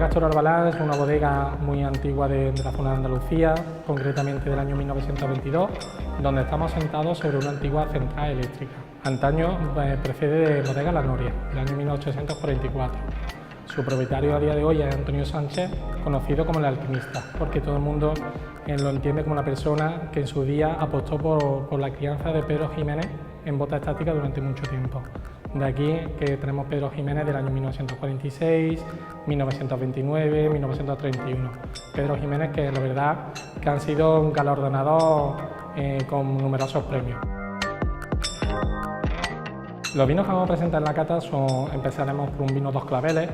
Castoro Albalá es una bodega muy antigua de la zona de Andalucía, concretamente del año 1922, donde estamos sentados sobre una antigua central eléctrica. Antaño precede de Bodega La Noria, del año 1844. Su propietario a día de hoy es Antonio Sánchez, conocido como el alquimista, porque todo el mundo lo entiende como una persona que en su día apostó por la crianza de Pedro Ximénez en bota estática durante mucho tiempo. De aquí que tenemos Pedro Ximénez del año 1946, 1929, 1931. Pedro Ximénez que la verdad que han sido galardonados con numerosos premios. Los vinos que vamos a presentar en la cata empezaremos por un vino Dos Claveles.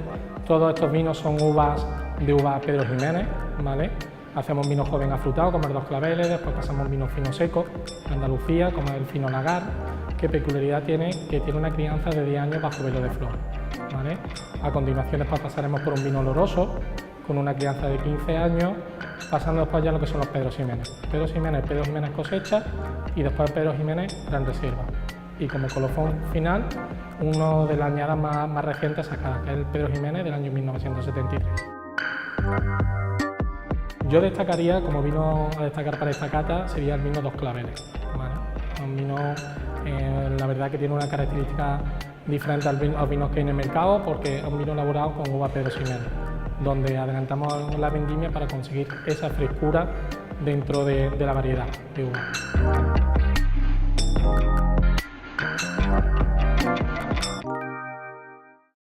Todos estos vinos son uvas de uva Pedro Ximénez, ¿vale? Hacemos vino joven afrutado como el Dos Claveles, después pasamos vino fino seco, Andalucía, como el fino Nagar. ¿Qué peculiaridad tiene? Que tiene una crianza de 10 años bajo velo de flor, ¿vale? A continuación después pasaremos por un vino oloroso, con una crianza de 15 años, pasando después ya a lo que son los Pedro Ximénez. Pedro Ximénez cosecha y después Pedro Ximénez Gran Reserva. Y como colofón final, uno de las añadas más recientes sacadas, que es el Pedro Ximénez del año 1973. Yo destacaría, como vino a destacar para esta cata, sería el vino Dos Claveles, ¿vale? Un vino, la verdad que tiene una característica diferente a los vinos que hay en el mercado, porque es un vino elaborado con uva Pedro Ximénez, donde adelantamos la vendimia para conseguir esa frescura dentro de la variedad de uva.